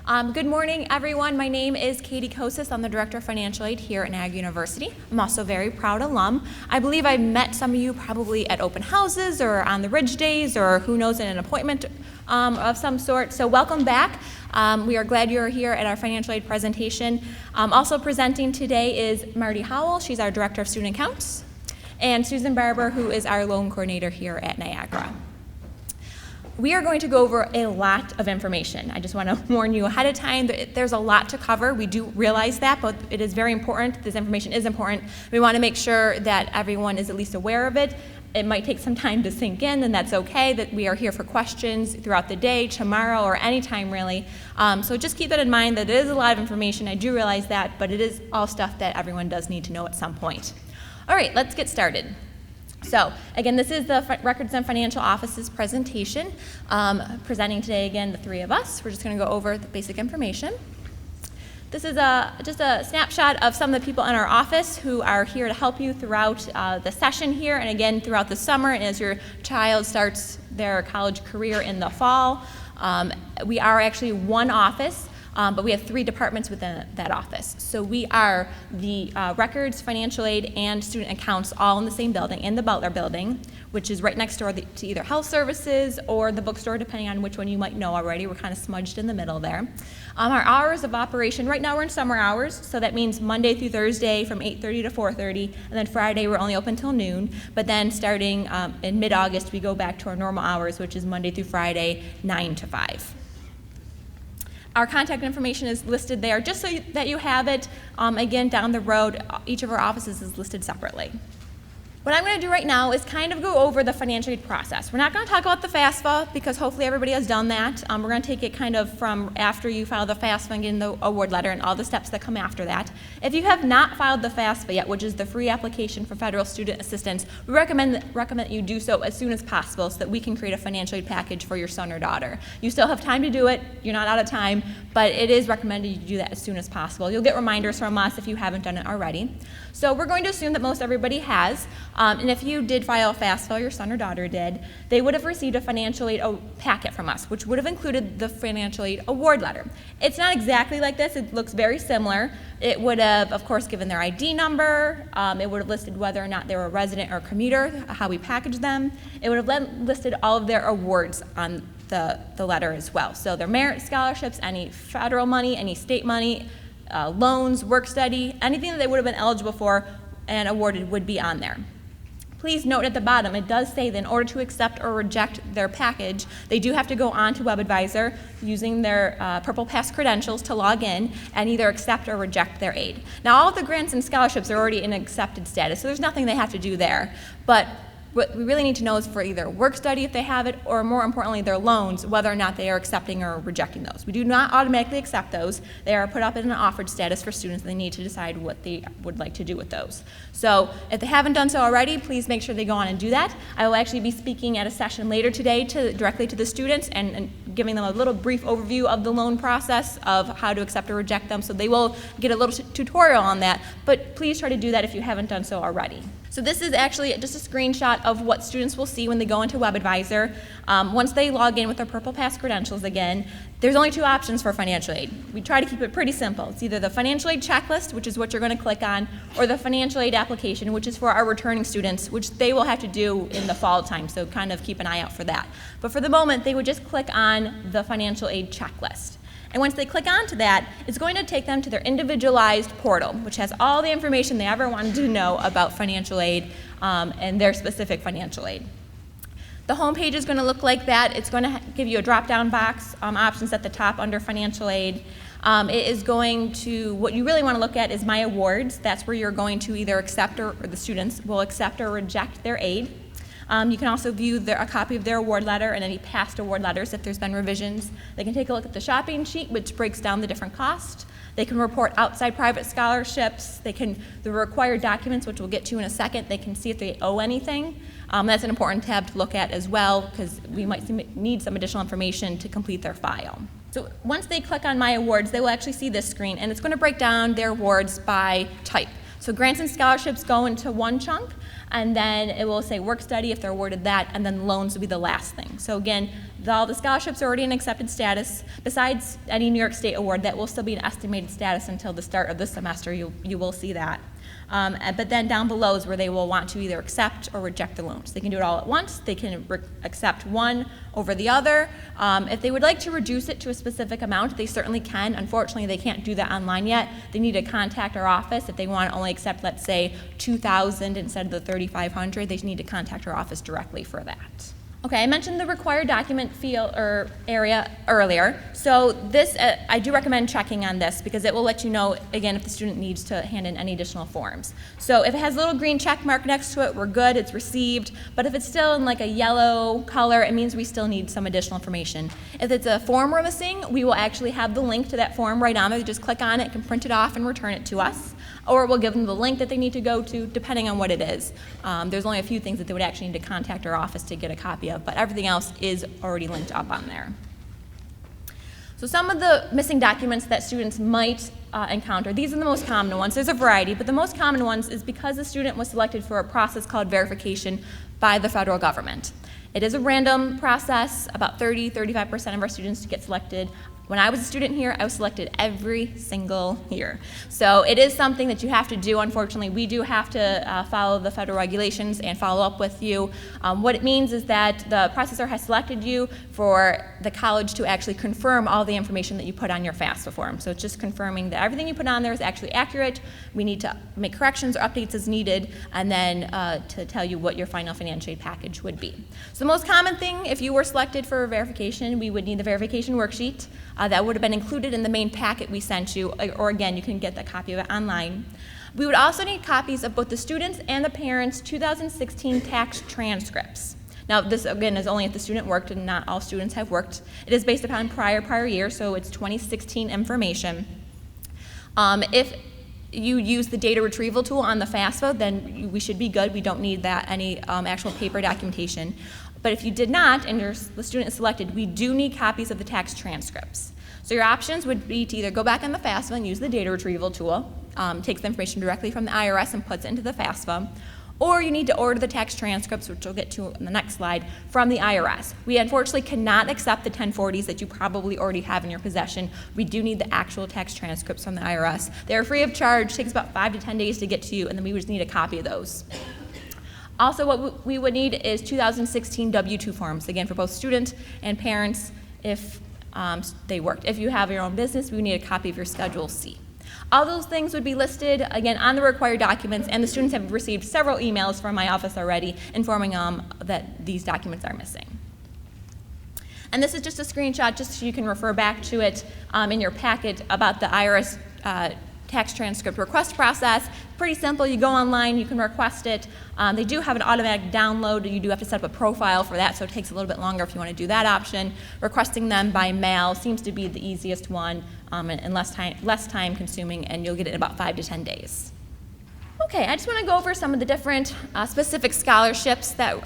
Good morning, everyone. My name is Katie Kosis. I'm the Director of Financial Aid here at Niagara University. I'm also a very proud alum. I believe I met some of you probably at open houses or on the Ridge Days or who knows, in an appointment of some sort. So welcome back. We are glad you're here at our financial aid presentation. Also presenting today is Marty Howell. She's our Director of Student Accounts. And Susan Barber, who is our loan coordinator here at Niagara. We are going to go over a lot of information. I just want to warn you ahead of time that there's a lot to cover. We do realize that, but it is very important. This information is important. We want to make sure that everyone is at least aware of it. It might take some time to sink in, and that's okay, that we are here for questions throughout the day, tomorrow, or anytime really. So just keep that in mind, that it is a lot of information. I do realize that, but it is all stuff that everyone does need to know at some point. All right, let's get started. So, again, this is the Records and Financial Office's presentation. Presenting today, again, the three of us. We're just going to go over the basic information. This is just a snapshot of some of the people in our office who are here to help you throughout the session here, and again, throughout the summer, and as your child starts their college career in the fall. We are actually one office. But we have three departments within that office. So we are the records, financial aid, and student accounts all in the same building, in the Butler building, which is right next door to either health services or the bookstore, depending on which one you might know already. We're kind of smudged in the middle there. Our hours of operation, right now we're in summer hours, so that means Monday through Thursday from 8:30 to 4:30, and then Friday we're only open till noon. But then starting in mid-August, we go back to our normal hours, which is Monday through Friday, 9 to 5. Our contact information is listed there just so that you have it. Again, down the road, each of our offices is listed separately. What I'm going to do right now is kind of go over the financial aid process. We're not going to talk about the FAFSA because hopefully everybody has done that. We're going to take it kind of from after you file the FAFSA and get in the award letter and all the steps that come after that. If you have not filed the FAFSA yet, which is the free application for federal student assistance, we recommend that you do so as soon as possible so that we can create a financial aid package for your son or daughter. You still have time to do it. You're not out of time, but it is recommended you do that as soon as possible. You'll get reminders from us if you haven't done it already. So we're going to assume that most everybody has. And if you did file a FAFSA, your son or daughter did, they would have received a financial aid packet from us, which would have included the financial aid award letter. It's not exactly like this. It looks very similar. It would have, of course, given their ID number. It would have listed whether or not they were a resident or a commuter, how we packaged them. It would have listed all of their awards on the letter as well. So their merit scholarships, any federal money, any state money, loans, work study, anything that they would have been eligible for and awarded would be on there. Please note at the bottom, it does say that in order to accept or reject their package, they do have to go on to WebAdvisor using their Purple Pass credentials to log in and either accept or reject their aid. Now, all of the grants and scholarships are already in accepted status, so there's nothing they have to do there. But what we really need to know is for either work study if they have it, or more importantly, their loans, whether or not they are accepting or rejecting those. We do not automatically accept those. They are put up in an offered status for students, and they need to decide what they would like to do with those. So if they haven't done so already, please make sure they go on and do that. I will actually be speaking at a session later today directly to the students and giving them a little brief overview of the loan process of how to accept or reject them. So they will get a little tutorial on that, but please try to do that if you haven't done so already. So this is actually just a screenshot of what students will see when they go into WebAdvisor. Once they log in with their Purple Pass credentials again, there's only two options for financial aid. We try to keep it pretty simple. It's either the financial aid checklist, which is what you're going to click on, or the financial aid application, which is for our returning students, which they will have to do in the fall time, so kind of keep an eye out for that. But for the moment, they would just click on the financial aid checklist. And once they click onto that, it's going to take them to their individualized portal, which has all the information they ever wanted to know about financial aid and their specific financial aid. The home page is going to look like that. It's going to give you a drop-down box, options at the top under financial aid. It is going to, what you really want to look at is My Awards. That's where you're going to either accept or the students will accept or reject their aid. You can also view a copy of their award letter and any past award letters if there's been revisions. They can take a look at the shopping sheet, which breaks down the different costs. They can report outside private scholarships. The required documents, which we'll get to in a second. They can see if they owe anything. That's an important tab to look at as well because we might need some additional information to complete their file. So once they click on My Awards, they will actually see this screen, and it's going to break down their awards by type. So grants and scholarships go into one chunk, and then it will say work study if they're awarded that, and then loans will be the last thing. So again, all the scholarships are already in accepted status. Besides any New York State award, that will still be an estimated status until the start of this semester. You will see that. But then down below is where they will want to either accept or reject the loans. They can do it all at once. They can accept one over the other. If they would like to reduce it to a specific amount, they certainly can. Unfortunately, they can't do that online yet. They need to contact our office. If they want to only accept, let's say, $2,000 instead of the $3,500, they need to contact our office directly for that. Okay, I mentioned the required document field or area earlier. So this, I do recommend checking on this because it will let you know, again, if the student needs to hand in any additional forms. So if it has a little green check mark next to it, we're good, it's received. But if it's still in like a yellow color, it means we still need some additional information. If it's a form we're missing, we will actually have the link to that form right on there. You just click on it, can print it off and return it to us. Or we'll give them the link that they need to go to, depending on what it is. There's only a few things that they would actually need to contact our office to get a copy of, but everything else is already linked up on there. So some of the missing documents that students might encounter, these are the most common ones. There's a variety, but the most common ones is because the student was selected for a process called verification by the federal government. It is a random process. About 35% of our students get selected. When I was a student here, I was selected every single year. So it is something that you have to do. Unfortunately, we do have to follow the federal regulations and follow up with you. What it means is that the processor has selected you for the college to actually confirm all the information that you put on your FAFSA form. So it's just confirming that everything you put on there is actually accurate. We need to make corrections or updates as needed, and then to tell you what your final financial aid package would be. So the most common thing, if you were selected for verification, we would need the verification worksheet. That would have been included in the main packet we sent you, or again, you can get the copy of it online. We would also need copies of both the students' and the parents' 2016 tax transcripts. Now, this again is only if the student worked, and not all students have worked. It is based upon prior year, so it's 2016 information. If you use the data retrieval tool on the FAFSA, then we should be good. We don't need that any actual paper documentation. But if you did not, and the student is selected, we do need copies of the tax transcripts. So your options would be to either go back on the FAFSA and use the data retrieval tool, takes the information directly from the IRS and puts it into the FAFSA, or you need to order the tax transcripts, which we'll get to in the next slide, from the IRS. We unfortunately cannot accept the 1040s that you probably already have in your possession. We do need the actual tax transcripts from the IRS. They are free of charge, takes about 5 to 10 days to get to you, and then we would just need a copy of those. Also, what we would need is 2016 W-2 forms, again, for both student and parents if they worked. If you have your own business, we would need a copy of your Schedule C. All those things would be listed, again, on the required documents, and the students have received several emails from my office already informing them that these documents are missing. And this is just a screenshot just so you can refer back to it in your packet about the IRS tax transcript request process. Pretty simple. You go online, you can request it. They do have an automatic download. You do have to set up a profile for that, so it takes a little bit longer if you want to do that option. Requesting them by mail seems to be the easiest one and less time consuming, and you'll get it in about 5 to 10 days. Okay, I just want to go over some of the different specific scholarships that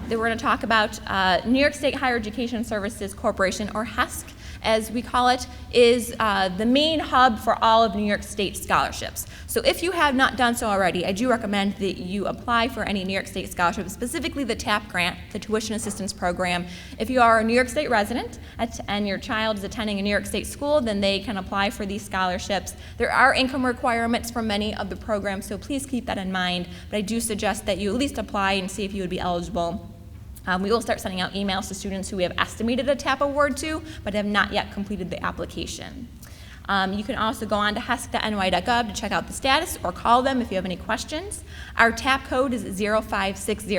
we're going to talk about. New York State Higher Education Services Corporation, or HESC, as we call it, is the main hub for all of New York State scholarships. So if you have not done so already, I do recommend that you apply for any New York State scholarship, specifically the TAP grant, the Tuition Assistance Program. If you are a New York State resident and your child is attending a New York State school, then they can apply for these scholarships. There are income requirements for many of the programs, so please keep that in mind, but I do suggest that you at least apply and see if you would be eligible. We will start sending out emails to students who we have estimated a TAP award to, but have not yet completed the application. You can also go on to HESC.ny.gov to check out the status, or call them if you have any questions. Our TAP code is 0560,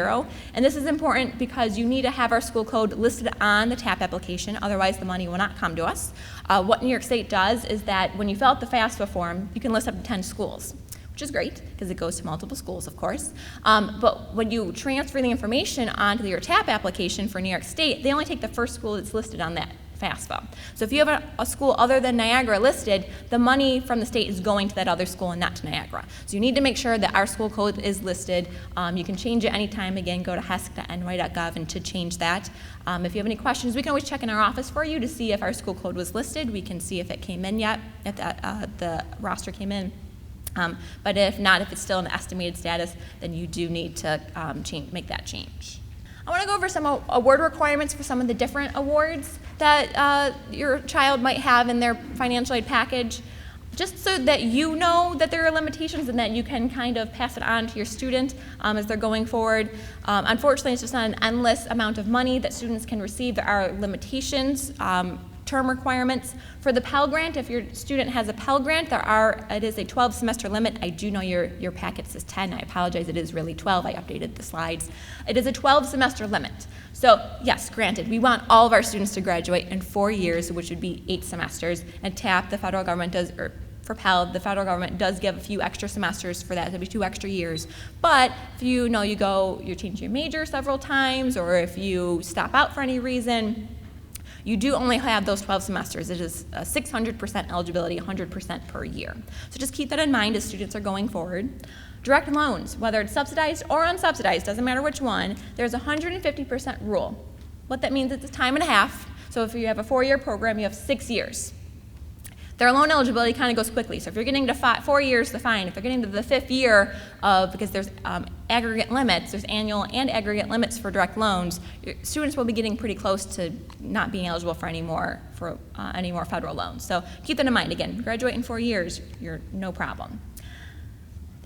and this is important because you need to have our school code listed on the TAP application, otherwise the money will not come to us. What New York State does is that when you fill out the FAFSA form, you can list up to 10 schools, which is great because it goes to multiple schools, of course. But when you transfer the information onto your TAP application for New York State, they only take the first school that's listed on that FAFSA. So if you have a school other than Niagara listed, the money from the state is going to that other school and not to Niagara. So you need to make sure that our school code is listed. You can change it anytime. Again, go to HESC.ny.gov and to change that. If you have any questions, we can always check in our office for you to see if our school code was listed. We can see if it came in yet, if the roster came in. But if not, if it's still an estimated status, then you do need to make that change. I want to go over some award requirements for some of the different awards that your child might have in their financial aid package, just so that you know that there are limitations and that you can kind of pass it on to your student as they're going forward. Unfortunately, it's just not an endless amount of money that students can receive. There are limitations, term requirements. For the Pell Grant, if your student has a Pell Grant, it is a 12-semester limit. I do know your packet says 10. I apologize, it is really 12. I updated the slides. It is a 12-semester limit. So yes, granted, we want all of our students to graduate in 4 years, which would be 8 semesters. And TAP, the federal government does, or for Pell, the federal government does give a few extra semesters for that. It'll be 2 extra years. But if you change your major several times, or if you stop out for any reason, you do only have those 12 semesters. It is 600% eligibility, 100% per year. So just keep that in mind as students are going forward. Direct loans, whether it's subsidized or unsubsidized, doesn't matter which one, there's a 150% rule. What that means is it's time and a half. So if you have a 4-year program, you have 6 years. Their loan eligibility kind of goes quickly. So if you're getting to 4 years, the fine. If they're getting to the 5th year, because there's aggregate limits, there's annual and aggregate limits for direct loans, your students will be getting pretty close to not being eligible for any more federal loans. So keep that in mind. Again, graduate in 4 years, you're no problem.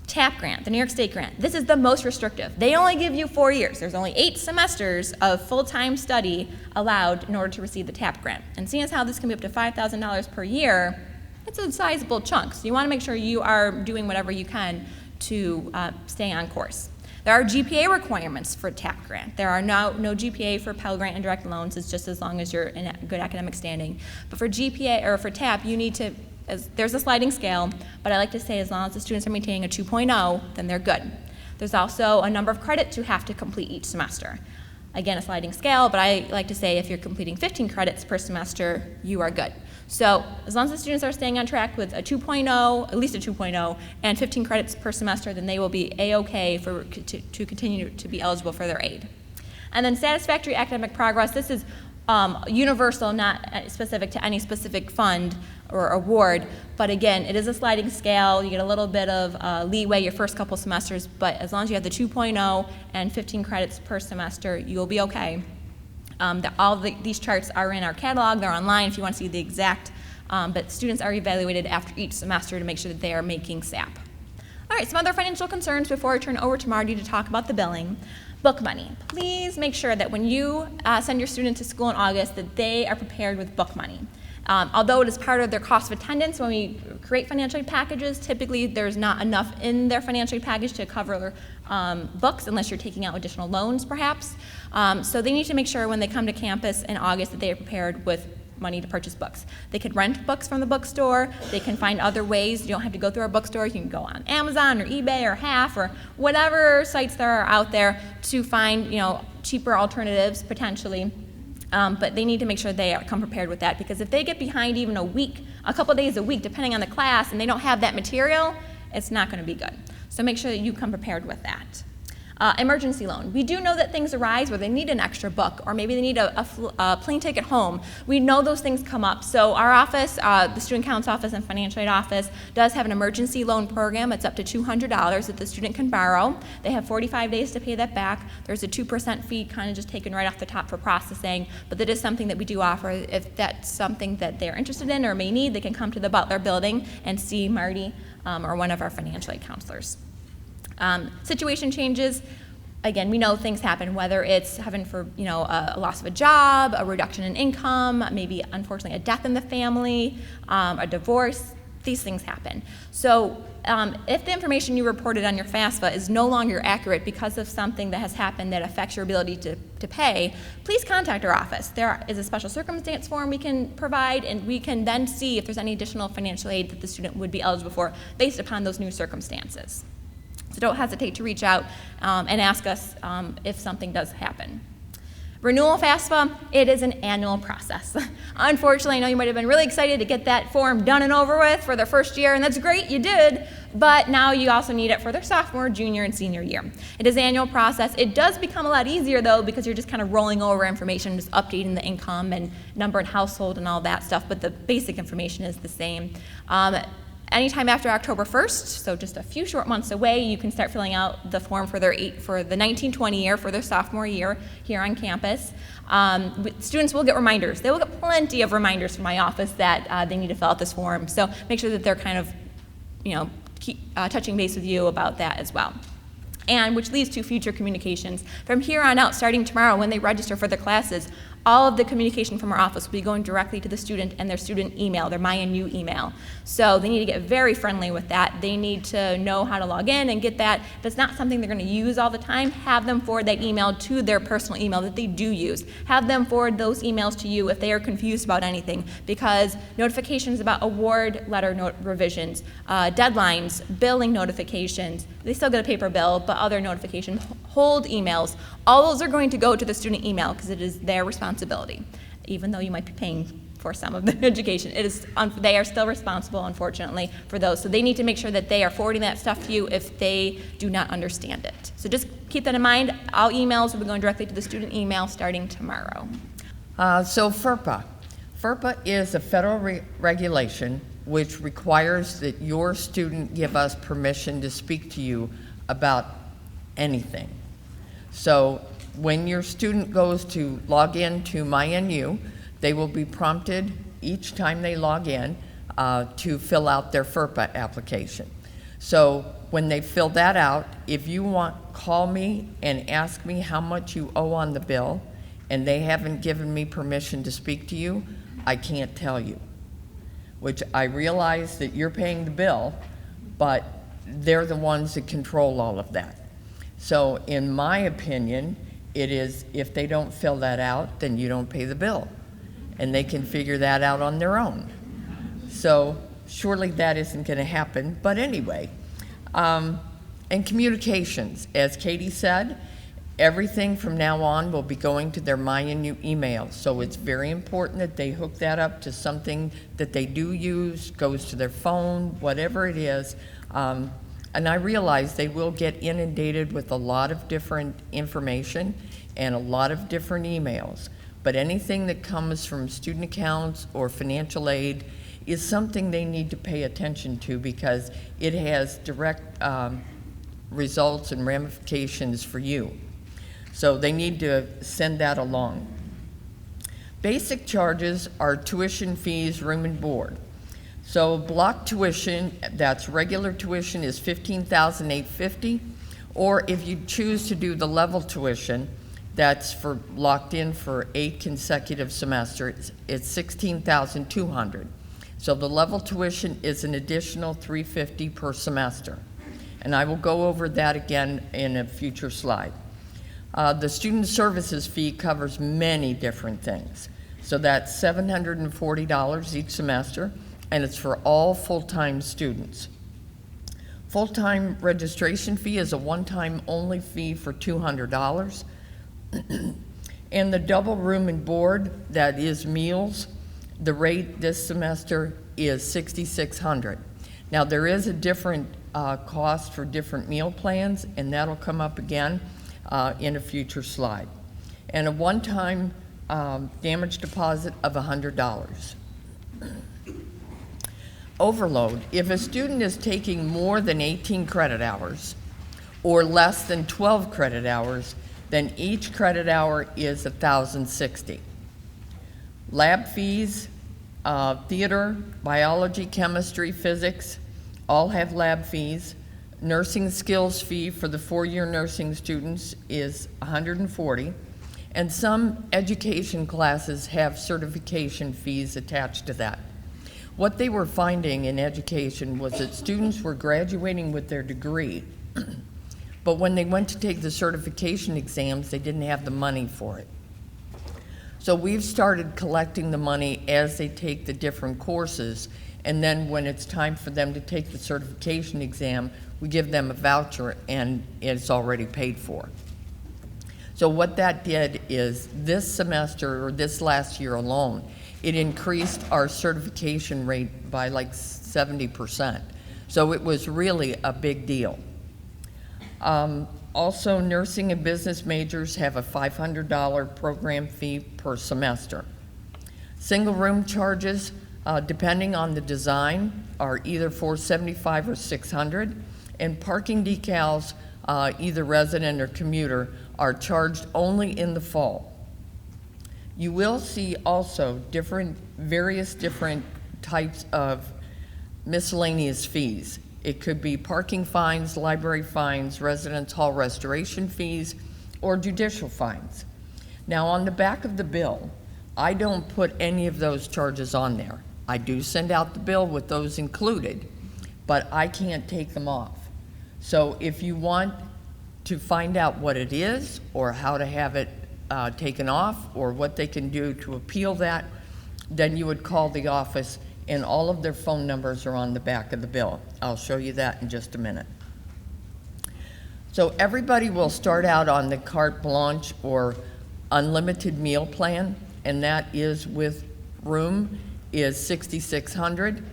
TAP grant, the New York State grant, this is the most restrictive. They only give you 4 years. There's only 8 semesters of full-time study allowed in order to receive the TAP grant. And seeing as how this can be up to $5,000 per year, it's a sizable chunk. So you want to make sure you are doing whatever you can to stay on course. There are GPA requirements for TAP grant. There are no GPA for Pell Grant and direct loans. It's just as long as you're in good academic standing. But for GPA or for TAP, you need to, there's a sliding scale, but I like to say as long as the students are maintaining a 2.0, then they're good. There's also a number of credits you have to complete each semester. Again, a sliding scale, but I like to say if you're completing 15 credits per semester, you are good. So as long as the students are staying on track with a 2.0, at least a 2.0, and 15 credits per semester, then they will be A-OK to continue to be eligible for their aid. And then satisfactory academic progress, this is universal, not specific to any specific fund or award, but again, it is a sliding scale. You get a little bit of leeway your first couple semesters, but as long as you have the 2.0 and 15 credits per semester, you'll be okay. These charts are in our catalog. They're online if you want to see the exact, but students are evaluated after each semester to make sure that they are making SAP. All right, some other financial concerns before I turn over to Marty to talk about the billing. Book money. Please make sure that when you send your student to school in August that they are prepared with book money. Although it is part of their cost of attendance when we create financial aid packages, typically there's not enough in their financial aid package to cover books unless you're taking out additional loans perhaps. So they need to make sure when they come to campus in August that they are prepared with money to purchase books. They could rent books from the bookstore. They can find other ways. You don't have to go through our bookstores. You can go on Amazon or eBay or Half or whatever sites there are out there to find cheaper alternatives potentially. But they need to make sure they come prepared with that, because if they get behind even a couple days a week, depending on the class, and they don't have that material, it's not going to be good. So make sure that you come prepared with that. Emergency loan. We do know that things arise where they need an extra book, or maybe they need a plane ticket home. We know those things come up. So our office, the Student Council Office and Financial Aid Office, does have an emergency loan program. It's up to $200 that the student can borrow. They have 45 days to pay that back. There's a 2% fee kind of just taken right off the top for processing, but that is something that we do offer. If that's something that they're interested in or may need, they can come to the Butler building and see Marty or one of our financial aid counselors. Situation changes. Again, we know things happen, whether it's having a loss of a job, a reduction in income, maybe unfortunately a death in the family, a divorce. These things happen. So if the information you reported on your FAFSA is no longer accurate because of something that has happened that affects your ability to pay, please contact our office. There is a special circumstance form we can provide, and we can then see if there's any additional financial aid that the student would be eligible for based upon those new circumstances. So don't hesitate to reach out and ask us if something does happen. Renewal FAFSA, it is an annual process. Unfortunately, I know you might have been really excited to get that form done and over with for their first year, and that's great, you did, but now you also need it for their sophomore, junior, and senior year. It is an annual process. It does become a lot easier, though, because you're just kind of rolling over information, just updating the income and number and household and all that stuff, but the basic information is the same. anytime after October 1st, so just a few short months away, you can start filling out the form for the 1920 year, for their sophomore year here on campus. Students will get reminders. They will get plenty of reminders from my office that they need to fill out this form. So make sure that they're kind of, keep touching base with you about that as well. And which leads to future communications. From here on out, starting tomorrow when they register for their classes, all of the communication from our office will be going directly to the student and their student email, their MyNU email. So they need to get very friendly with that. They need to know how to log in and get that. If it's not something they're going to use all the time, have them forward that email to their personal email that they do use. Have them forward those emails to you if they are confused about anything, because notifications about award letter revisions, deadlines, billing notifications, they still get a paper bill, but other notifications, hold emails, all those are going to go to the student email because it is their responsibility. Even though you might be paying for some of the education, they are still responsible, unfortunately, for those. So they need to make sure that they are forwarding that stuff to you if they do not understand it. So just keep that in mind. All emails will be going directly to the student email starting tomorrow. So FERPA. FERPA is a federal regulation which requires that your student give us permission to speak to you about anything. So when your student goes to log in to MyNU, they will be prompted each time they log in to fill out their FERPA application. So when they fill that out, if you want, call me and ask me how much you owe on the bill, and they haven't given me permission to speak to you, I can't tell you. Which I realize that you're paying the bill, but they're the ones that control all of that. So in my opinion, it is, if they don't fill that out, then you don't pay the bill. And they can figure that out on their own. So surely that isn't going to happen. But anyway, and communications, as Katie said, everything from now on will be going to their MyNU email. So it's very important that they hook that up to something that they do use, goes to their phone, whatever it is. And I realize they will get inundated with a lot of different information and a lot of different emails. But anything that comes from student accounts or financial aid is something they need to pay attention to, because it has direct results and ramifications for you. So they need to send that along. Basic charges are tuition fees, room and board. So block tuition, that's regular tuition, is $15,850, or if you choose to do the level tuition, that's for locked in for 8 consecutive semesters, it's $16,200. So the level tuition is an additional $350 per semester. And I will go over that again in a future slide. The student services fee covers many different things. So that's $740 each semester, and it's for all full-time students. Full-time registration fee is a one-time only fee for $200. And the double room and board, that is meals, the rate this semester is $6,600. Now there is a different cost for different meal plans, and that'll come up again in a future slide. And a one-time damage deposit of $100. Overload. If a student is taking more than 18 credit hours or less than 12 credit hours, then each credit hour is $1,060. Lab fees, theater, biology, chemistry, physics, all have lab fees. Nursing skills fee for the 4-year nursing students is $140, and some education classes have certification fees attached to that. What they were finding in education was that students were graduating with their degree, but when they went to take the certification exams, they didn't have the money for it. So we've started collecting the money as they take the different courses, and then when it's time for them to take the certification exam, we give them a voucher and it's already paid for. So what that did is this semester, or this last year alone, it increased our certification rate by like 70%. So it was really a big deal. Also, nursing and business majors have a $500 program fee per semester. Single room charges, depending on the design, are either $475 or $600, and parking decals, either resident or commuter, are charged only in the fall. You will see also various different types of miscellaneous fees. It could be parking fines, library fines, residence hall restoration fees, or judicial fines. Now, on the back of the bill, I don't put any of those charges on there. I do send out the bill with those included, but I can't take them off. So if you want to find out what it is or how to have it taken off or what they can do to appeal that, then you would call the office, and all of their phone numbers are on the back of the bill. I'll show you that in just a minute. So everybody will start out on the carte blanche or unlimited meal plan, and that is with room is $6,600.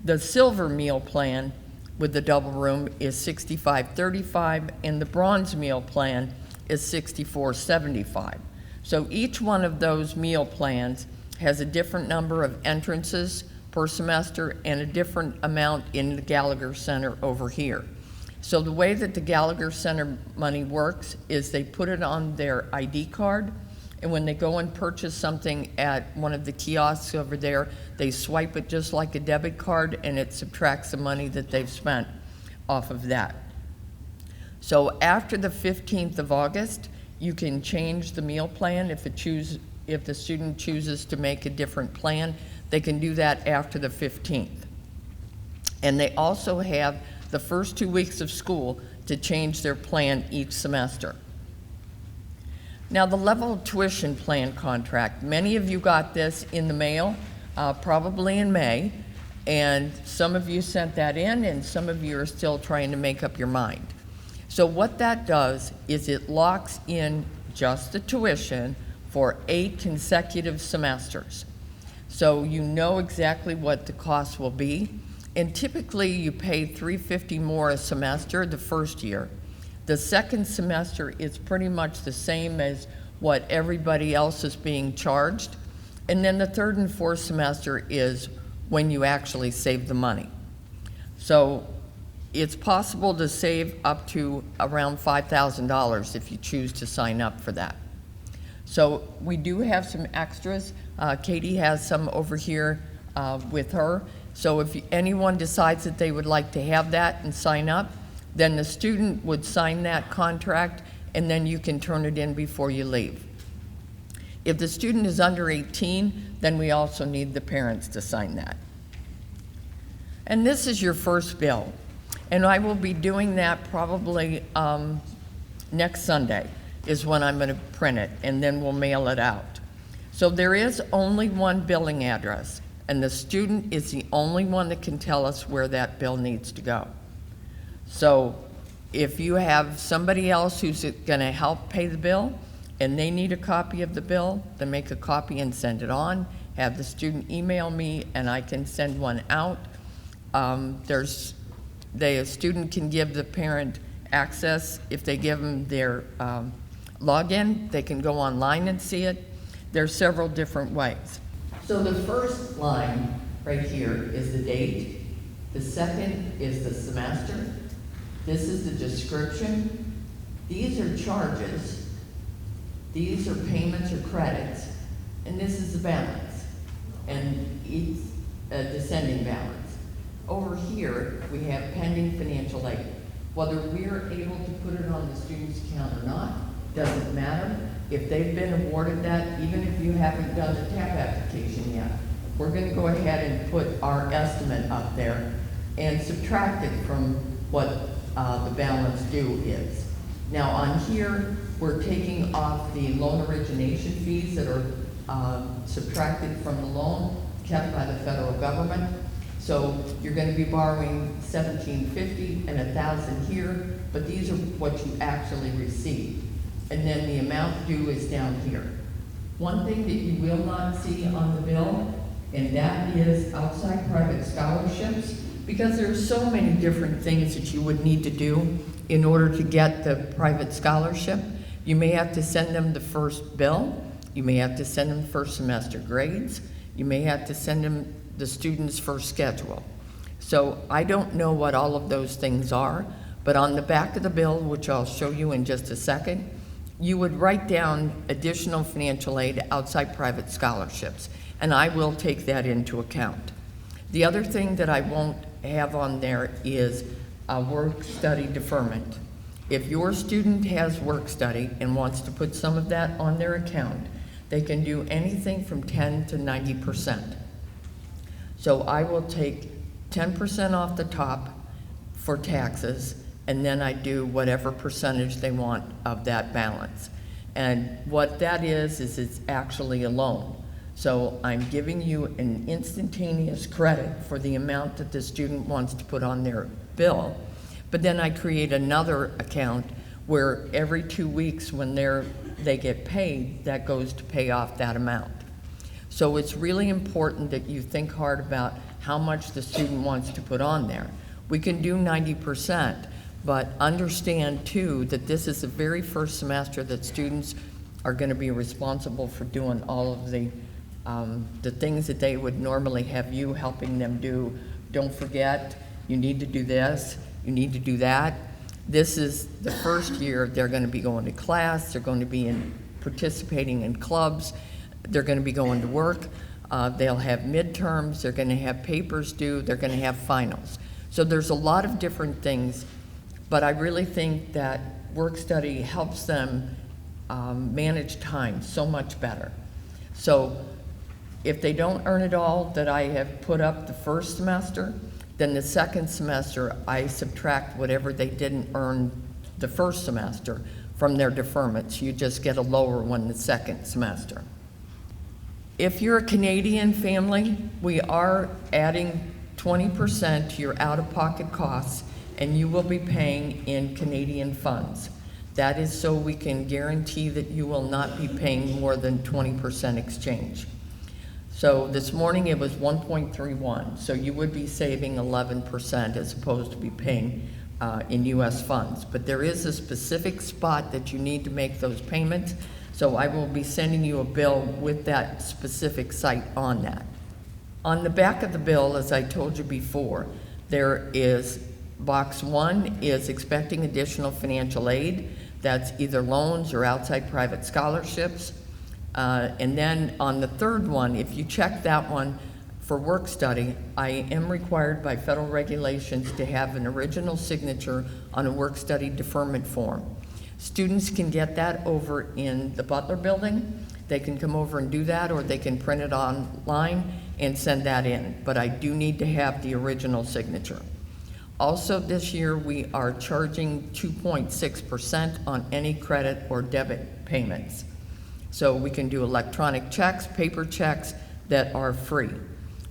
The silver meal plan with the double room is $65.35, and the bronze meal plan is $64.75. So each one of those meal plans has a different number of entrances per semester and a different amount in the Gallagher Center over here. So the way that the Gallagher Center money works is they put it on their ID card, and when they go and purchase something at one of the kiosks over there, they swipe it just like a debit card, and it subtracts the money that they've spent off of that. So after the 15th of August, you can change the meal plan. If the student chooses to make a different plan, they can do that after the 15th. And they also have the first 2 weeks of school to change their plan each semester. Now, the level tuition plan contract, many of you got this in the mail, probably in May, and some of you sent that in, and some of you are still trying to make up your mind. So what that does is it locks in just the tuition for 8 consecutive semesters. So you know exactly what the cost will be, and typically you pay $350 more a semester the first year. The second semester is pretty much the same as what everybody else is being charged, and then the third and fourth semester is when you actually save the money. So it's possible to save up to around $5,000 if you choose to sign up for that. So we do have some extras. Katie has some over here with her. So if anyone decides that they would like to have that and sign up, then the student would sign that contract, and then you can turn it in before you leave. If the student is under 18, then we also need the parents to sign that. And this is your first bill. And I will be doing that probably next Sunday is when I'm going to print it, and then we'll mail it out. So there is only one billing address, and the student is the only one that can tell us where that bill needs to go. So if you have somebody else who's going to help pay the bill and they need a copy of the bill, then make a copy and send it on. Have the student email me and I can send one out. A student can give the parent access. If they give them their login, they can go online and see it. There's several different ways. So the first line right here is the date. The second is the semester. This is the description. These are charges. These are payments or credits. And this is the balance. And it's a descending balance. Over here, we have pending financial aid. Whether we're able to put it on the student's account or not, doesn't matter. If they've been awarded that, even if you haven't done the TAP application yet, we're going to go ahead and put our estimate up there and subtract it from what the balance due is. Now on here, we're taking off the loan origination fees that are subtracted from the loan kept by the federal government. So you're going to be borrowing $1,750 and $1,000 here, but these are what you actually receive. And then the amount due is down here. One thing that you will not see on the bill, and that is outside private scholarships, because there's so many different things that you would need to do in order to get the private scholarship. You may have to send them the first bill. You may have to send them first semester grades. You may have to send them the student's first schedule. So I don't know what all of those things are, but on the back of the bill, which I'll show you in just a second, you would write down additional financial aid outside private scholarships, and I will take that into account. The other thing that I won't have on there is a work study deferment. If your student has work study and wants to put some of that on their account, they can do anything from 10 to 90%. So I will take 10% off the top for taxes, and then I do whatever percentage they want of that balance. And what that is it's actually a loan. So I'm giving you an instantaneous credit for the amount that the student wants to put on their bill, but then I create another account where every 2 weeks when they get paid, that goes to pay off that amount. So it's really important that you think hard about how much the student wants to put on there. We can do 90%, but understand too that this is the very first semester that students are going to be responsible for doing all of the things that they would normally have you helping them do. Don't forget, you need to do this, you need to do that. This is the first year they're going to be going to class, they're going to be participating in clubs, they're going to be going to work, they'll have midterms, they're going to have papers due, they're going to have finals. So there's a lot of different things, but I really think that work study helps them manage time so much better. So if they don't earn it all that I have put up the first semester, then the second semester I subtract whatever they didn't earn the first semester from their deferments. You just get a lower one the second semester. If you're a Canadian family, we are adding 20% to your out-of-pocket costs, and you will be paying in Canadian funds. That is so we can guarantee that you will not be paying more than 20% exchange. So this morning it was 1.31, so you would be saving 11% as opposed to be paying in US funds. But there is a specific spot that you need to make those payments, so I will be sending you a bill with that specific site on that. On the back of the bill, as I told you before, there is box 1 is expecting additional financial aid. That's either loans or outside private scholarships. And then on the third one, if you check that one for work study, I am required by federal regulations to have an original signature on a work study deferment form. Students can get that over in the Butler building. They can come over and do that, or they can print it online and send that in. But I do need to have the original signature. Also this year, we are charging 2.6% on any credit or debit payments. So we can do electronic checks, paper checks that are free.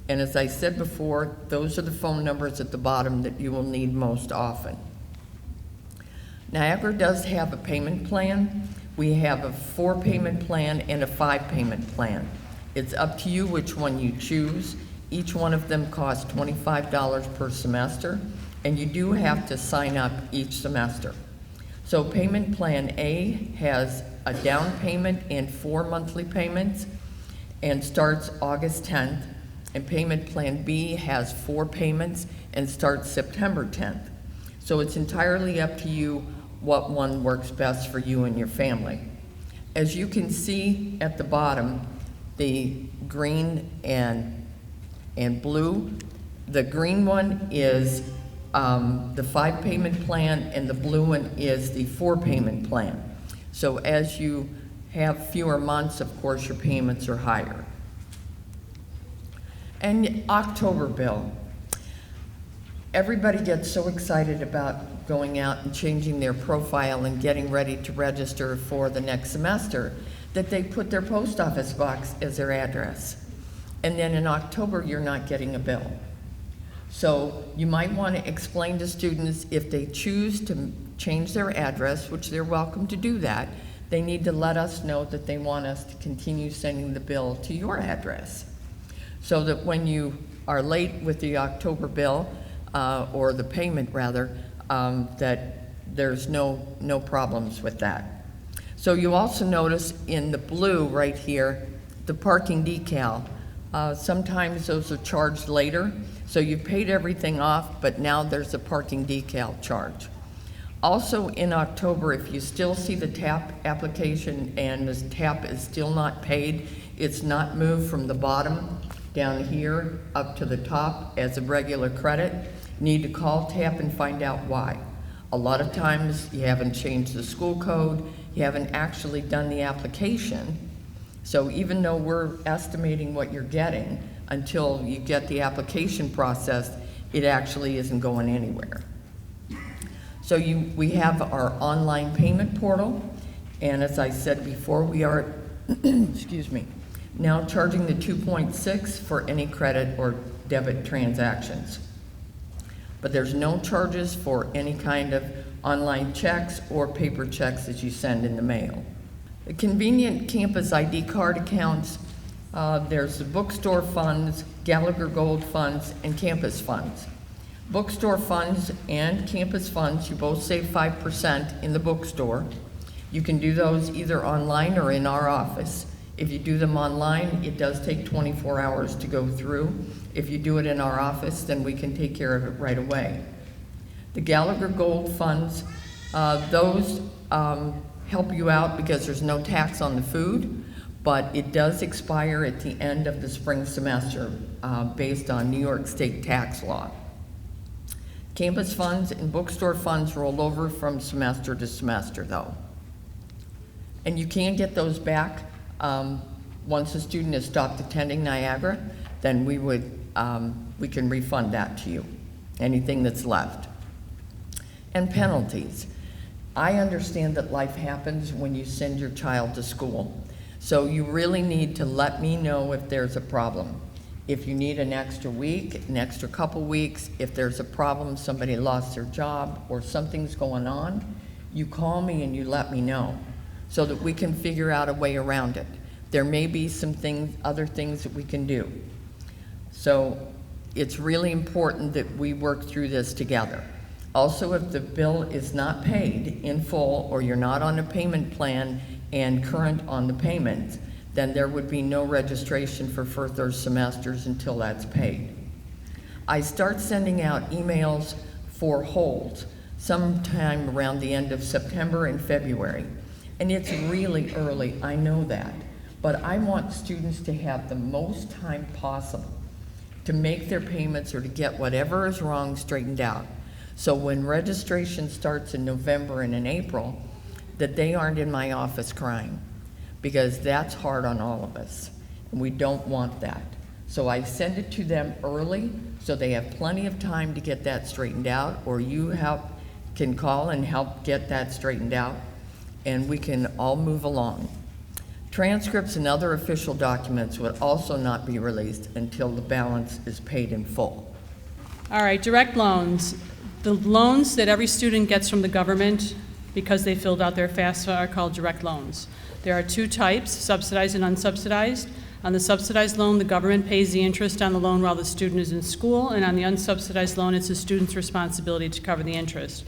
And as I said before, those are the phone numbers at the bottom that you will need most often. Niagara does have a payment plan. We have a 4-payment plan and a 5-payment plan. It's up to you which one you choose. Each one of them costs $25 per semester, and you do have to sign up each semester. So payment plan A has a down payment and 4 monthly payments and starts August 10th. And payment plan B has 4 payments and starts September 10th. So it's entirely up to you what one works best for you and your family. As you can see at the bottom, the green and blue, the green one is the 5-payment plan, and the blue one is the 4-payment plan. So as you have fewer months, of course, your payments are higher. And October bill. Everybody gets so excited about going out and changing their profile and getting ready to register for the next semester that they put their post office box as their address. And then in October, you're not getting a bill. So you might want to explain to students, if they choose to change their address, which they're welcome to do that, they need to let us know that they want us to continue sending the bill to your address. So that when you are late with the October bill, or the payment rather, that there's no problems with that. So you also notice in the blue right here, the parking decal Sometimes those are charged later, so you've paid everything off, but now there's a parking decal charge. Also in October, if you still see the TAP application and the TAP is still not paid, it's not moved from the bottom down here up to the top as a regular credit, you need to call TAP and find out why. A lot of times you haven't changed the school code, you haven't actually done the application. So even though we're estimating what you're getting, until you get the application processed, it actually isn't going anywhere. So we have our online payment portal, and as I said before, we are, excuse me, now charging the 2.6 for any credit or debit transactions. But there's no charges for any kind of online checks or paper checks that you send in the mail. The convenient campus ID card accounts, there's the bookstore funds, Gallagher Gold funds, and campus funds. Bookstore funds and campus funds, you both save 5% in the bookstore. You can do those either online or in our office. If you do them online, it does take 24 hours to go through. If you do it in our office, then we can take care of it right away. The Gallagher Gold funds, those help you out because there's no tax on the food, but it does expire at the end of the spring semester based on New York State tax law. Campus funds and bookstore funds roll over from semester to semester though. And you can get those back once a student has stopped attending Niagara, then we can refund that to you, anything that's left. And penalties. I understand that life happens when you send your child to school. So you really need to let me know if there's a problem. If you need an extra week, an extra couple weeks, if there's a problem, somebody lost their job or something's going on, you call me and you let me know so that we can figure out a way around it. There may be some other things that we can do. So it's really important that we work through this together. Also, if the bill is not paid in full or you're not on a payment plan and current on the payments, then there would be no registration for further semesters until that's paid. I start sending out emails for holds sometime around the end of September and February. And it's really early, I know that, but I want students to have the most time possible to make their payments or to get whatever is wrong straightened out. So when registration starts in November and in April, that they aren't in my office crying, because that's hard on all of us, and we don't want that. So I send it to them early so they have plenty of time to get that straightened out, or you can call and help get that straightened out, and we can all move along. Transcripts and other official documents would also not be released until the balance is paid in full. All right, direct loans. The loans that every student gets from the government because they filled out their FAFSA are called direct loans. There are two types, subsidized and unsubsidized. On the subsidized loan, the government pays the interest on the loan while the student is in school, and on the unsubsidized loan, it's the student's responsibility to cover the interest.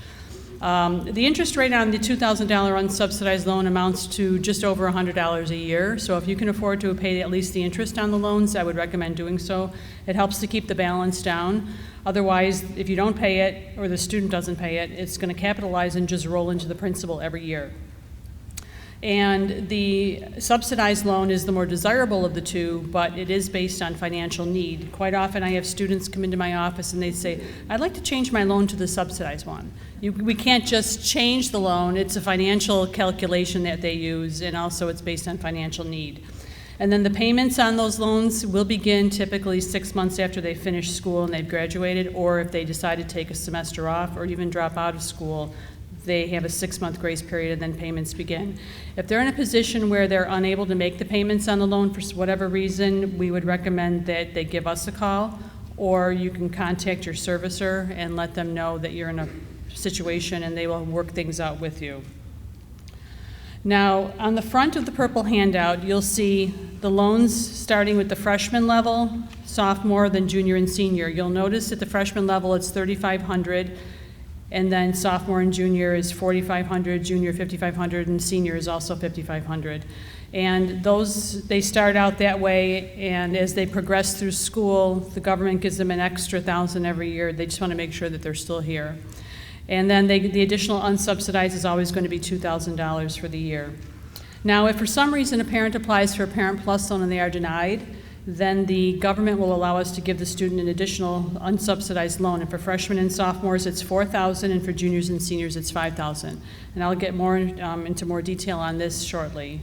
The interest rate on the $2,000 unsubsidized loan amounts to just over $100 a year. So if you can afford to pay at least the interest on the loans, I would recommend doing so. It helps to keep the balance down. Otherwise, if you don't pay it or the student doesn't pay it, it's going to capitalize and just roll into the principal every year. And the subsidized loan is the more desirable of the two, but it is based on financial need. Quite often I have students come into my office and they say, I'd like to change my loan to the subsidized one. We can't just change the loan, it's a financial calculation that they use, and also it's based on financial need. And then the payments on those loans will begin typically 6 months after they finish school and they've graduated, or if they decide to take a semester off or even drop out of school, they have a 6-month grace period and then payments begin. If they're in a position where they're unable to make the payments on the loan for whatever reason, we would recommend that they give us a call, or you can contact your servicer and let them know that you're in a situation and they will work things out with you. Now, on the front of the purple handout, you'll see the loans starting with the freshman level, sophomore, then junior and senior. You'll notice at the freshman level it's $3,500. And then sophomore and junior is $4,500, junior $5,500, and senior is also $5,500. And they start out that way, and as they progress through school, the government gives them an extra $1,000 every year. They just want to make sure that they're still here. And then the additional unsubsidized is always going to be $2,000 for the year. Now, if for some reason a parent applies for a Parent Plus loan and they are denied, then the government will allow us to give the student an additional unsubsidized loan. And for freshmen and sophomores, it's $4,000, and for juniors and seniors, it's $5,000. And I'll get more into more detail on this shortly.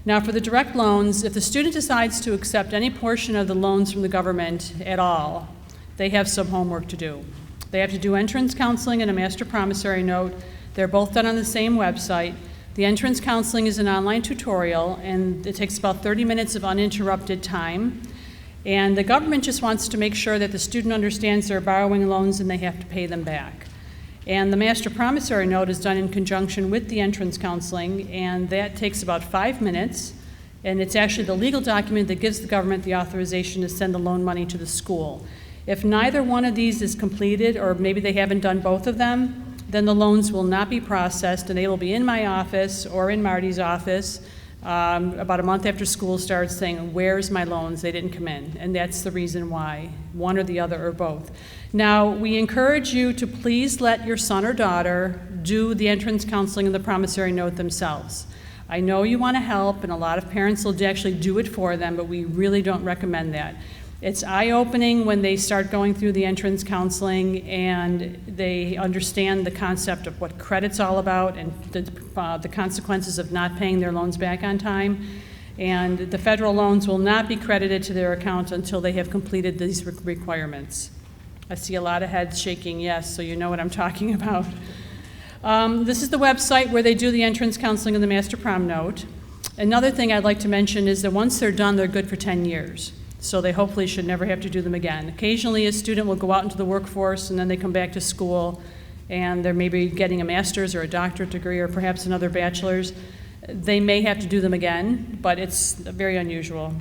Now, for the direct loans, if the student decides to accept any portion of the loans from the government at all, they have some homework to do. They have to do entrance counseling and a master promissory note. They're both done on the same website. The entrance counseling is an online tutorial, and it takes about 30 minutes of uninterrupted time. And the government just wants to make sure that the student understands they're borrowing loans and they have to pay them back. And the master promissory note is done in conjunction with the entrance counseling, and that takes about 5 minutes. And it's actually the legal document that gives the government the authorization to send the loan money to the school. If neither one of these is completed, or maybe they haven't done both of them, then the loans will not be processed, and they will be in my office or in Marty's office about a month after school starts saying, where's my loans? They didn't come in. And that's the reason why, one or the other or both. Now, we encourage you to please let your son or daughter do the entrance counseling and the promissory note themselves. I know you want to help, and a lot of parents will actually do it for them, but we really don't recommend that. It's eye-opening when they start going through the entrance counseling and they understand the concept of what credit's all about and the consequences of not paying their loans back on time. And the federal loans will not be credited to their account until they have completed these requirements. I see a lot of heads shaking yes, so you know what I'm talking about. This is the website where they do the entrance counseling and the master prom note. Another thing I'd like to mention is that once they're done, they're good for 10 years. So they hopefully should never have to do them again. Occasionally a student will go out into the workforce and then they come back to school and they're maybe getting a master's or a doctorate degree or perhaps another bachelor's. They may have to do them again, but it's very unusual.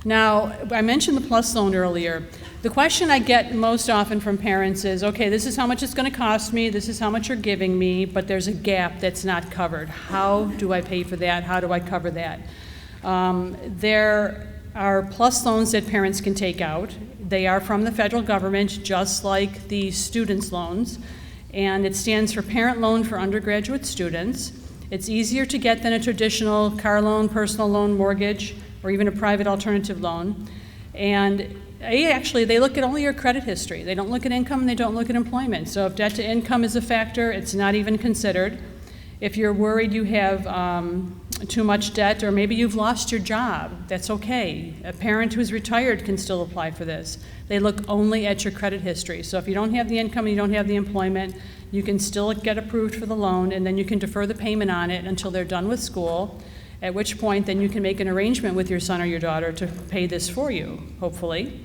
Now, I mentioned the PLUS loan earlier. The question I get most often from parents is, okay, this is how much it's going to cost me, this is how much you're giving me, but there's a gap that's not covered. How do I pay for that? How do I cover that? There are PLUS loans that parents can take out. They are from the federal government, just like the students' loans, and it stands for Parent Loan for Undergraduate Students. It's easier to get than a traditional car loan, personal loan, mortgage, or even a private alternative loan. And they look at only your credit history. They don't look at income, and they don't look at employment. So if debt to income is a factor, it's not even considered. If you're worried you have too much debt, or maybe you've lost your job, that's okay. A parent who's retired can still apply for this. They look only at your credit history. So if you don't have the income and you don't have the employment, you can still get approved for the loan, and then you can defer the payment on it until they're done with school, at which point then you can make an arrangement with your son or your daughter to pay this for you, hopefully.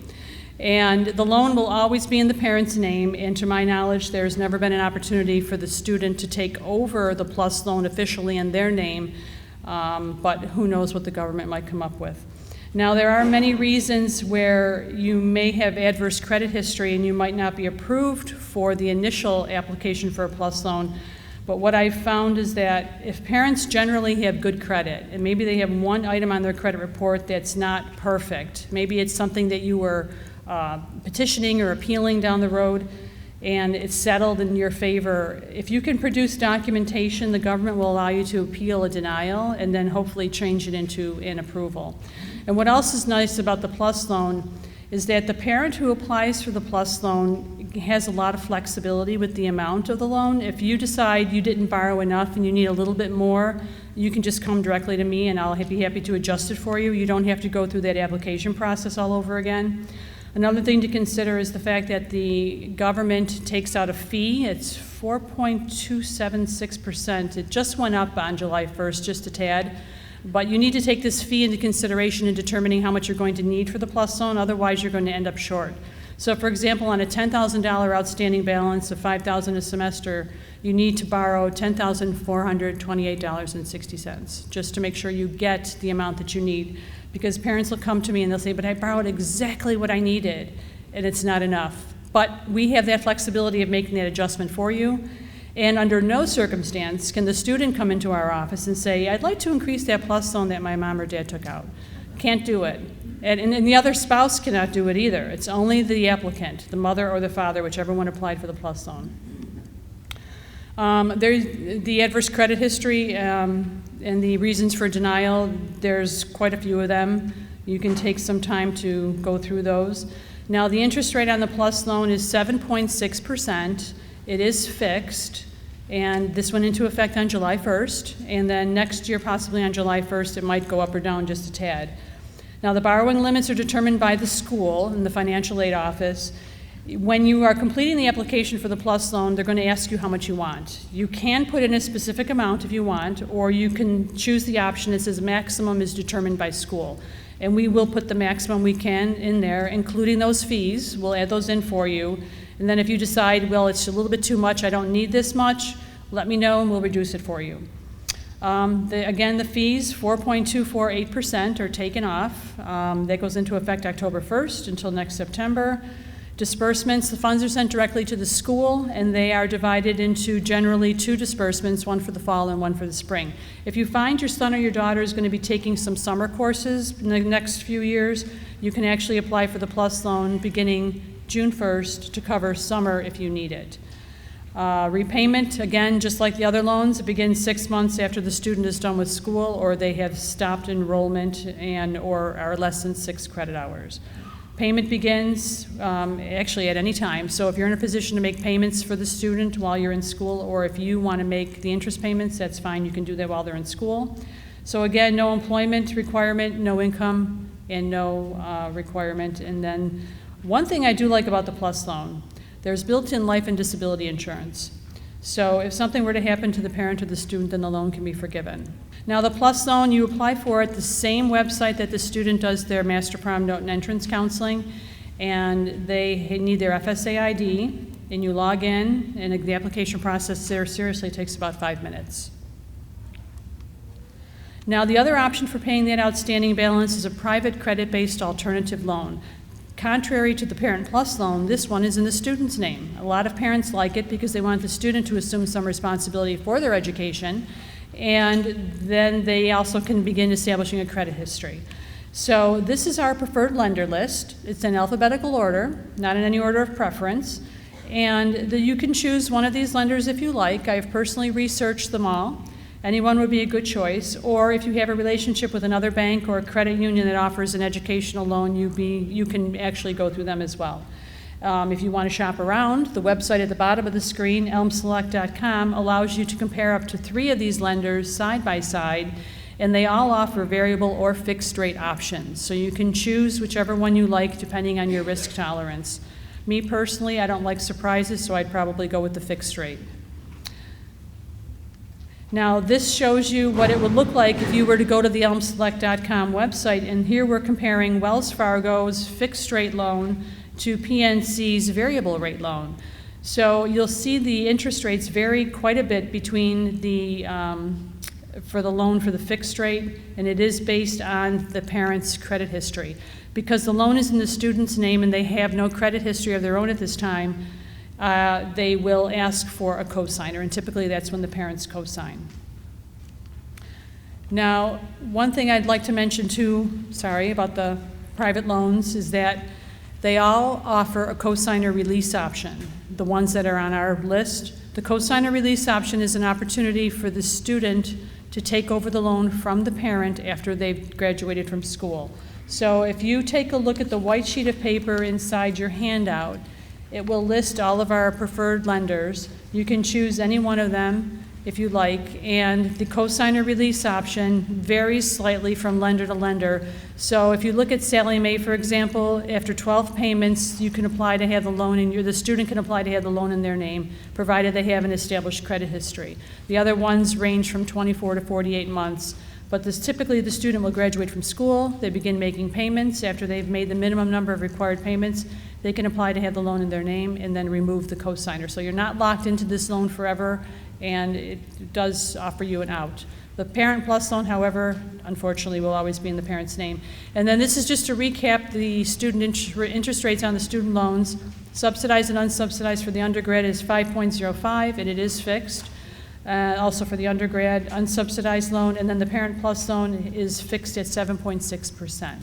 And the loan will always be in the parent's name, and to my knowledge, there's never been an opportunity for the student to take over the PLUS loan officially in their name, but who knows what the government might come up with. Now, there are many reasons where you may have adverse credit history and you might not be approved for the initial application for a PLUS loan, but what I've found is that if parents generally have good credit, and maybe they have one item on their credit report that's not perfect, maybe it's something that you were petitioning or appealing down the road, and it's settled in your favor. If you can produce documentation, the government will allow you to appeal a denial and then hopefully change it into an approval. And what else is nice about the PLUS loan is that the parent who applies for the PLUS loan has a lot of flexibility with the amount of the loan. If you decide you didn't borrow enough and you need a little bit more, you can just come directly to me and I'll be happy to adjust it for you. You don't have to go through that application process all over again. Another thing to consider is the fact that the government takes out a fee. It's 4.276%. It just went up on July 1st, just a tad. But you need to take this fee into consideration in determining how much you're going to need for the PLUS loan, otherwise you're going to end up short. So for example, on a $10,000 outstanding balance of $5,000 a semester, you need to borrow $10,428.60 just to make sure you get the amount that you need. Because parents will come to me and they'll say, but I borrowed exactly what I needed, and it's not enough. But we have that flexibility of making that adjustment for you. And under no circumstance can the student come into our office and say, I'd like to increase that plus loan that my mom or dad took out. Can't do it. And the other spouse cannot do it either. It's only the applicant, the mother or the father, whichever one applied for the plus loan. There's the adverse credit history and the reasons for denial. There's quite a few of them. You can take some time to go through those. Now, the interest rate on the plus loan is 7.6%. It is fixed, and this went into effect on July 1st, and then next year, possibly on July 1st, it might go up or down just a tad. Now, the borrowing limits are determined by the school and the financial aid office. When you are completing the application for the plus loan, they're going to ask you how much you want. You can put in a specific amount if you want, or you can choose the option that says maximum is determined by school. And we will put the maximum we can in there, including those fees. We'll add those in for you. And then if you decide, well, it's a little bit too much, I don't need this much, let me know and we'll reduce it for you. Again, the fees, 4.248% are taken off. That goes into effect October 1st until next September. Disbursements, the funds are sent directly to the school, and they are divided into generally 2 disbursements, one for the fall and one for the spring. If you find your son or your daughter is going to be taking some summer courses in the next few years, you can actually apply for the plus loan beginning June 1st to cover summer if you need it. Repayment, again, just like the other loans, it begins 6 months after the student is done with school or they have stopped enrollment and or are less than 6 credit hours. Payment begins actually at any time. So if you're in a position to make payments for the student while you're in school, or if you want to make the interest payments, that's fine. You can do that while they're in school. So again, no employment requirement, no income, and no requirement. And then one thing I do like about the plus loan, there's built-in life and disability insurance. So if something were to happen to the parent or the student, then the loan can be forgiven. Now, the plus loan, you apply for at the same website that the student does their master prom note and entrance counseling, and they need their FSA ID, and you log in, and the application process there seriously takes about 5 minutes. Now, the other option for paying that outstanding balance is a private credit-based alternative loan. Contrary to the Parent Plus loan, this one is in the student's name. A lot of parents like it because they want the student to assume some responsibility for their education, and then they also can begin establishing a credit history. So this is our preferred lender list. It's in alphabetical order, not in any order of preference, and you can choose one of these lenders if you like. I've personally researched them all. Anyone would be a good choice, or if you have a relationship with another bank or a credit union that offers an educational loan, you can actually go through them as well. If you want to shop around, the website at the bottom of the screen, elmselect.com, allows you to compare up to 3 of these lenders side by side, and they all offer variable or fixed rate options. So you can choose whichever one you like depending on your risk tolerance. Me personally, I don't like surprises, so I'd probably go with the fixed rate. Now, this shows you what it would look like if you were to go to the elmselect.com website, and here we're comparing Wells Fargo's fixed rate loan to PNC's variable rate loan. So you'll see the interest rates vary quite a bit between for the loan for the fixed rate, and it is based on the parent's credit history. Because the loan is in the student's name and they have no credit history of their own at this time, they will ask for a cosigner, and typically that's when the parents cosign. Now, one thing I'd like to mention too, about the private loans, is that they all offer a cosigner release option. The ones that are on our list, the cosigner release option is an opportunity for the student to take over the loan from the parent after they've graduated from school. So if you take a look at the white sheet of paper inside your handout, it will list all of our preferred lenders. You can choose any one of them if you like, and the cosigner release option varies slightly from lender to lender. So if you look at Sallie Mae, for example, after 12 payments, you can apply to have the loan, and the student can apply to have the loan in their name, provided they have an established credit history. The other ones range from 24 to 48 months. But typically the student will graduate from school, they begin making payments. After they've made the minimum number of required payments, they can apply to have the loan in their name and then remove the cosigner. So you're not locked into this loan forever, and it does offer you an out. The Parent Plus loan, however, unfortunately will always be in the parent's name. And then this is just to recap the student interest rates on the student loans. Subsidized and unsubsidized for the undergrad is 5.05, and it is fixed. Also for the undergrad, unsubsidized loan, and then the Parent Plus loan is fixed at 7.6%.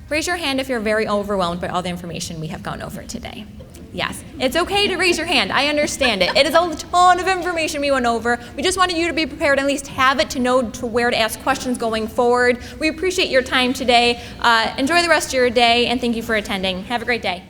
Raise your hand if you're very overwhelmed by all the information we have gone over today. Yes, it's okay to raise your hand. I understand it. It is a ton of information we went over. We just wanted you to be prepared, at least have it to know to where to ask questions going forward. We appreciate your time today. Enjoy the rest of your day, and thank you for attending. Have a great day.